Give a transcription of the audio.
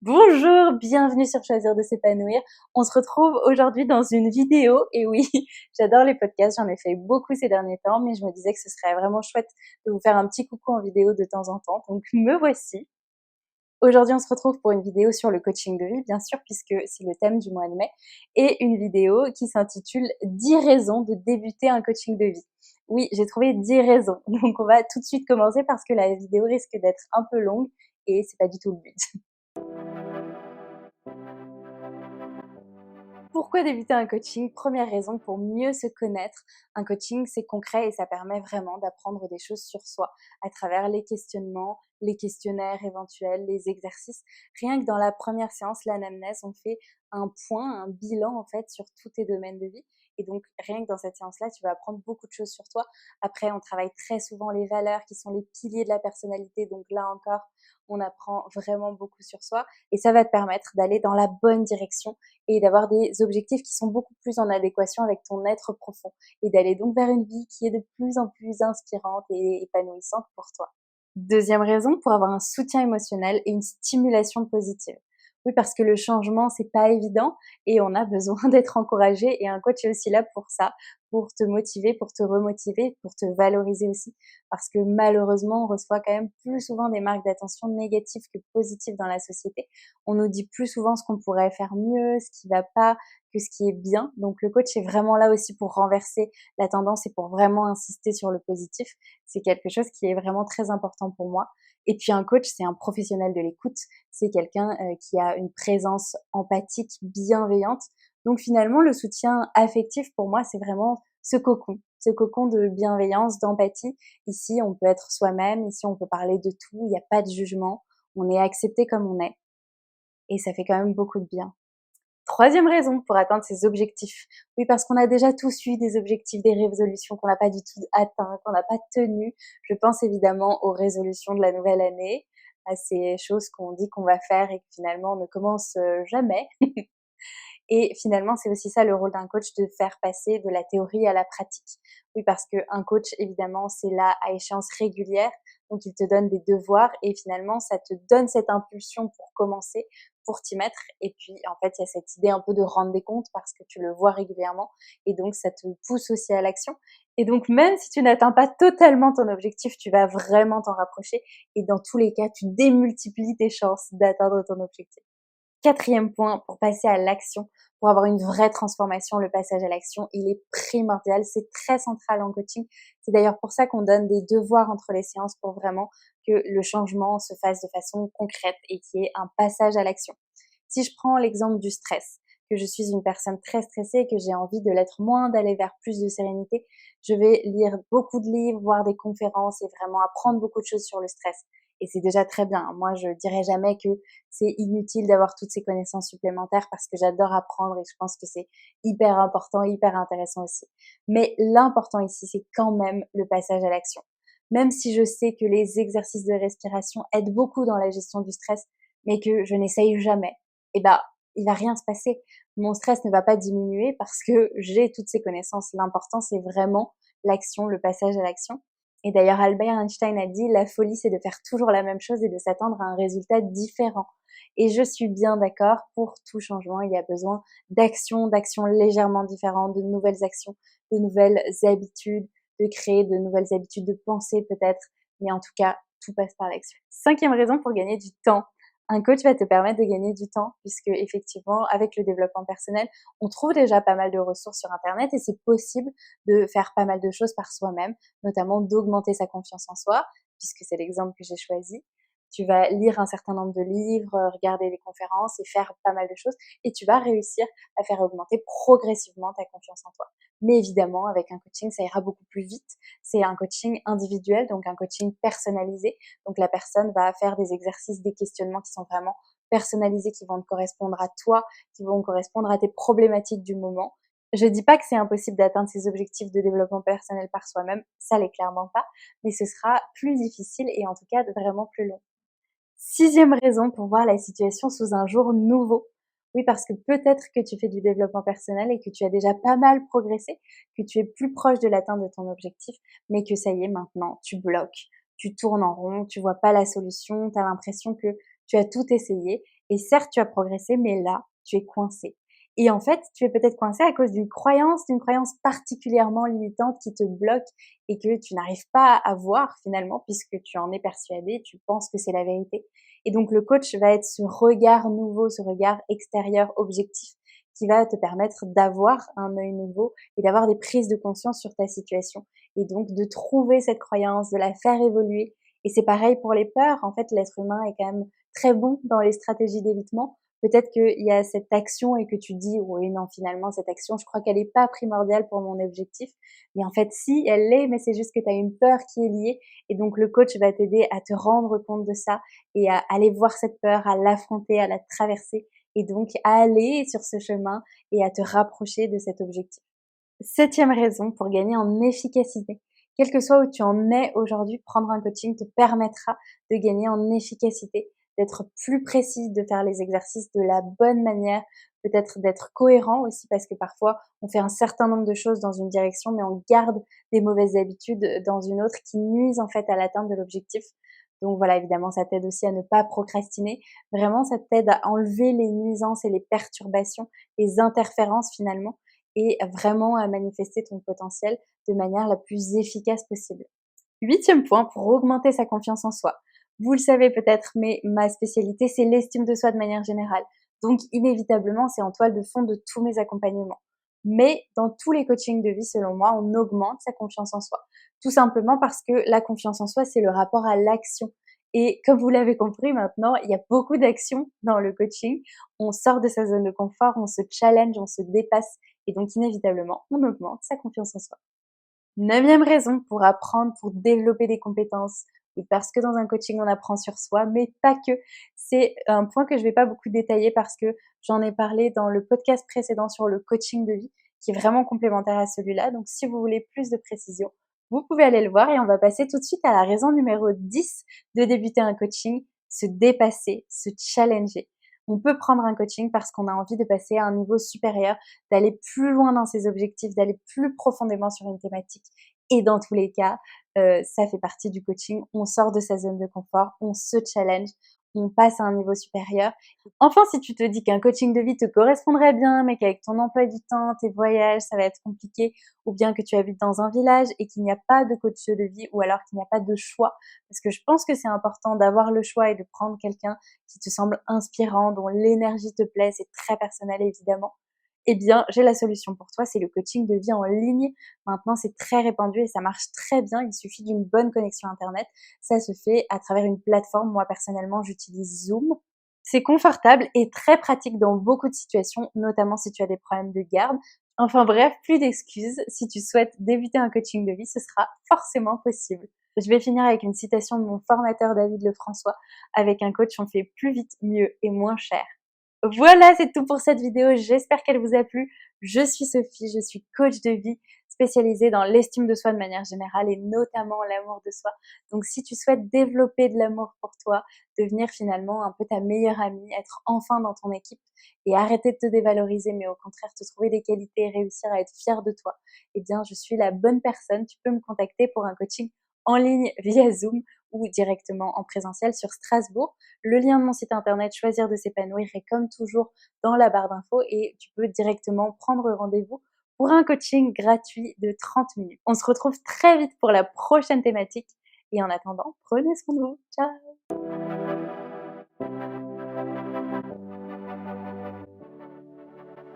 Bonjour, bienvenue sur Choisir de s'épanouir. On se retrouve aujourd'hui dans une vidéo et oui, j'adore les podcasts, j'en ai fait beaucoup ces derniers temps, mais je me disais que ce serait vraiment chouette de vous faire un petit coucou en vidéo de temps en temps. Donc me voici. Aujourd'hui, on se retrouve pour une vidéo sur le coaching de vie, bien sûr, puisque c'est le thème du mois de mai, et une vidéo qui s'intitule 10 raisons de débuter un coaching de vie. Oui, j'ai trouvé 10 raisons. Donc on va tout de suite commencer parce que la vidéo risque d'être un peu longue et c'est pas du tout le but. Pourquoi débuter un coaching? Première raison, pour mieux se connaître. Un coaching, c'est concret et ça permet vraiment d'apprendre des choses sur soi à travers les questionnements, les questionnaires éventuels, les exercices. Rien que dans la première séance, l'anamnèse, on fait un point, un bilan en fait sur tous tes domaines de vie. Et donc, rien que dans cette séance-là, tu vas apprendre beaucoup de choses sur toi. Après, on travaille très souvent les valeurs qui sont les piliers de la personnalité. Donc là encore, on apprend vraiment beaucoup sur soi et ça va te permettre d'aller dans la bonne direction et d'avoir des objectifs qui sont beaucoup plus en adéquation avec ton être profond et d'aller donc vers une vie qui est de plus en plus inspirante et épanouissante pour toi. Deuxième raison, pour avoir un soutien émotionnel et une stimulation positive. Oui, parce que le changement, c'est pas évident et on a besoin d'être encouragé et un coach est aussi là pour ça, pour te motiver, pour te remotiver, pour te valoriser aussi. Parce que malheureusement, on reçoit quand même plus souvent des marques d'attention négatives que positives dans la société. On nous dit plus souvent ce qu'on pourrait faire mieux, ce qui va pas, que ce qui est bien. Donc le coach est vraiment là aussi pour renverser la tendance et pour vraiment insister sur le positif. C'est quelque chose qui est vraiment très important pour moi. Et puis un coach, c'est un professionnel de l'écoute. C'est quelqu'un qui a une présence empathique, bienveillante. Donc finalement, le soutien affectif pour moi, c'est vraiment ce cocon de bienveillance, d'empathie. Ici, on peut être soi-même. Ici, on peut parler de tout. Il n'y a pas de jugement. On est accepté comme on est. Et ça fait quand même beaucoup de bien. Troisième raison pour atteindre ses objectifs. Oui, parce qu'on a déjà tous eu des objectifs, des résolutions qu'on n'a pas du tout atteints, qu'on n'a pas tenues. Je pense évidemment aux résolutions de la nouvelle année, à ces choses qu'on dit qu'on va faire et que finalement on ne commence jamais. Et finalement, c'est aussi ça le rôle d'un coach, de faire passer de la théorie à la pratique. Oui, parce qu'un coach, évidemment, c'est là à échéance régulière. Donc, il te donne des devoirs et finalement, ça te donne cette impulsion pour commencer, pour t'y mettre. Et puis, en fait, il y a cette idée un peu de rendre des comptes parce que tu le vois régulièrement. Et donc, ça te pousse aussi à l'action. Et donc, même si tu n'atteins pas totalement ton objectif, tu vas vraiment t'en rapprocher. Et dans tous les cas, tu démultiplies tes chances d'atteindre ton objectif. Quatrième point, pour passer à l'action, pour avoir une vraie transformation, le passage à l'action, il est primordial, c'est très central en coaching. C'est d'ailleurs pour ça qu'on donne des devoirs entre les séances pour vraiment que le changement se fasse de façon concrète et qu'il y ait un passage à l'action. Si je prends l'exemple du stress, que je suis une personne très stressée et que j'ai envie de l'être moins, d'aller vers plus de sérénité, je vais lire beaucoup de livres, voir des conférences et vraiment apprendre beaucoup de choses sur le stress. Et c'est déjà très bien. Moi, je dirais jamais que c'est inutile d'avoir toutes ces connaissances supplémentaires parce que j'adore apprendre et je pense que c'est hyper important, hyper intéressant aussi. Mais l'important ici, c'est quand même le passage à l'action. Même si je sais que les exercices de respiration aident beaucoup dans la gestion du stress, mais que je n'essaye jamais, eh ben, il va rien se passer. Mon stress ne va pas diminuer parce que j'ai toutes ces connaissances. L'important, c'est vraiment l'action, le passage à l'action. Et d'ailleurs, Albert Einstein a dit, la folie, c'est de faire toujours la même chose et de s'attendre à un résultat différent. Et je suis bien d'accord, pour tout changement, il y a besoin d'actions légèrement différentes, de nouvelles actions, de nouvelles habitudes, de créer de nouvelles habitudes de pensée peut-être. Mais en tout cas, tout passe par l'action. Cinquième raison, pour gagner du temps. Un coach va te permettre de gagner du temps puisque effectivement, avec le développement personnel, on trouve déjà pas mal de ressources sur Internet et c'est possible de faire pas mal de choses par soi-même, notamment d'augmenter sa confiance en soi, puisque c'est l'exemple que j'ai choisi. Tu vas lire un certain nombre de livres, regarder des conférences et faire pas mal de choses et tu vas réussir à faire augmenter progressivement ta confiance en toi. Mais évidemment, avec un coaching, ça ira beaucoup plus vite. C'est un coaching individuel, donc un coaching personnalisé. Donc la personne va faire des exercices, des questionnements qui sont vraiment personnalisés, qui vont te correspondre à toi, qui vont correspondre à tes problématiques du moment. Je dis pas que c'est impossible d'atteindre ses objectifs de développement personnel par soi-même, ça l'est clairement pas, mais ce sera plus difficile et en tout cas vraiment plus long. Sixième raison, pour voir la situation sous un jour nouveau. Oui, parce que peut-être que tu fais du développement personnel et que tu as déjà pas mal progressé, que tu es plus proche de l'atteinte de ton objectif, mais que ça y est, maintenant, tu bloques, tu tournes en rond, tu vois pas la solution, tu as l'impression que tu as tout essayé Et certes, tu as progressé, mais là, tu es coincé. Et en fait, tu es peut-être coincé à cause d'une croyance particulièrement limitante qui te bloque et que tu n'arrives pas à voir finalement puisque tu en es persuadé, tu penses que c'est la vérité. Et donc le coach va être ce regard nouveau, ce regard extérieur objectif qui va te permettre d'avoir un œil nouveau et d'avoir des prises de conscience sur ta situation. Et donc de trouver cette croyance, de la faire évoluer. Et c'est pareil pour les peurs. En fait, l'être humain est quand même très bon dans les stratégies d'évitement. Peut-être qu'il y a cette action et que tu dis, oui, non, finalement, cette action, je crois qu'elle n'est pas primordiale pour mon objectif. Mais en fait, si, elle l'est, mais c'est juste que tu as une peur qui est liée. Et donc, le coach va t'aider à te rendre compte de ça et à aller voir cette peur, à l'affronter, à la traverser et donc à aller sur ce chemin et à te rapprocher de cet objectif. Septième raison pour gagner en efficacité. Quel que soit où tu en es aujourd'hui, prendre un coaching te permettra de gagner en efficacité, d'être plus précis, de faire les exercices de la bonne manière, peut-être d'être cohérent aussi parce que parfois on fait un certain nombre de choses dans une direction mais on garde des mauvaises habitudes dans une autre qui nuisent en fait à l'atteinte de l'objectif. Donc voilà, évidemment, ça t'aide aussi à ne pas procrastiner. Vraiment, ça t'aide à enlever les nuisances et les perturbations, les interférences finalement et vraiment à manifester ton potentiel de manière la plus efficace possible. Huitième point, pour augmenter sa confiance en soi. Vous le savez peut-être, mais ma spécialité, c'est l'estime de soi de manière générale. Donc, inévitablement, c'est en toile de fond de tous mes accompagnements. Mais dans tous les coachings de vie, selon moi, on augmente sa confiance en soi. Tout simplement parce que la confiance en soi, c'est le rapport à l'action. Et comme vous l'avez compris maintenant, il y a beaucoup d'actions dans le coaching. On sort de sa zone de confort, on se challenge, on se dépasse. Et donc, inévitablement, on augmente sa confiance en soi. Neuvième raison pour apprendre, pour développer des compétences. Oui, parce que dans un coaching, on apprend sur soi, mais pas que. C'est un point que je vais pas beaucoup détailler parce que j'en ai parlé dans le podcast précédent sur le coaching de vie, qui est vraiment complémentaire à celui-là. Donc, si vous voulez plus de précision, vous pouvez aller le voir et on va passer tout de suite à la raison numéro 10 de débuter un coaching, se dépasser, se challenger. On peut prendre un coaching parce qu'on a envie de passer à un niveau supérieur, d'aller plus loin dans ses objectifs, d'aller plus profondément sur une thématique. Et dans tous les cas, ça fait partie du coaching. On sort de sa zone de confort, on se challenge, on passe à un niveau supérieur. Enfin, si tu te dis qu'un coaching de vie te correspondrait bien, mais qu'avec ton emploi du temps, tes voyages, ça va être compliqué, ou bien que tu habites dans un village et qu'il n'y a pas de coach de vie, ou alors qu'il n'y a pas de choix, parce que je pense que c'est important d'avoir le choix et de prendre quelqu'un qui te semble inspirant, dont l'énergie te plaît, c'est très personnel évidemment. Eh bien, j'ai la solution pour toi, c'est le coaching de vie en ligne. Maintenant, c'est très répandu et ça marche très bien. Il suffit d'une bonne connexion Internet. Ça se fait à travers une plateforme. Moi, personnellement, j'utilise Zoom. C'est confortable et très pratique dans beaucoup de situations, notamment si tu as des problèmes de garde. Enfin bref, plus d'excuses. Si tu souhaites débuter un coaching de vie, ce sera forcément possible. Je vais finir avec une citation de mon formateur David Lefrançois. Avec un coach, on fait plus vite, mieux et moins cher. Voilà, c'est tout pour cette vidéo. J'espère qu'elle vous a plu. Je suis Sophie, je suis coach de vie spécialisée dans l'estime de soi de manière générale et notamment l'amour de soi. Donc si tu souhaites développer de l'amour pour toi, devenir finalement un peu ta meilleure amie, être enfin dans ton équipe et arrêter de te dévaloriser, mais au contraire te trouver des qualités et réussir à être fière de toi, eh bien je suis la bonne personne. Tu peux me contacter pour un coaching en ligne via Zoom ou directement en présentiel sur Strasbourg. Le lien de mon site internet Choisir de s'épanouir est comme toujours dans la barre d'infos et tu peux directement prendre rendez-vous pour un coaching gratuit de 30 minutes. On se retrouve très vite pour la prochaine thématique et en attendant, prenez soin de vous. Ciao!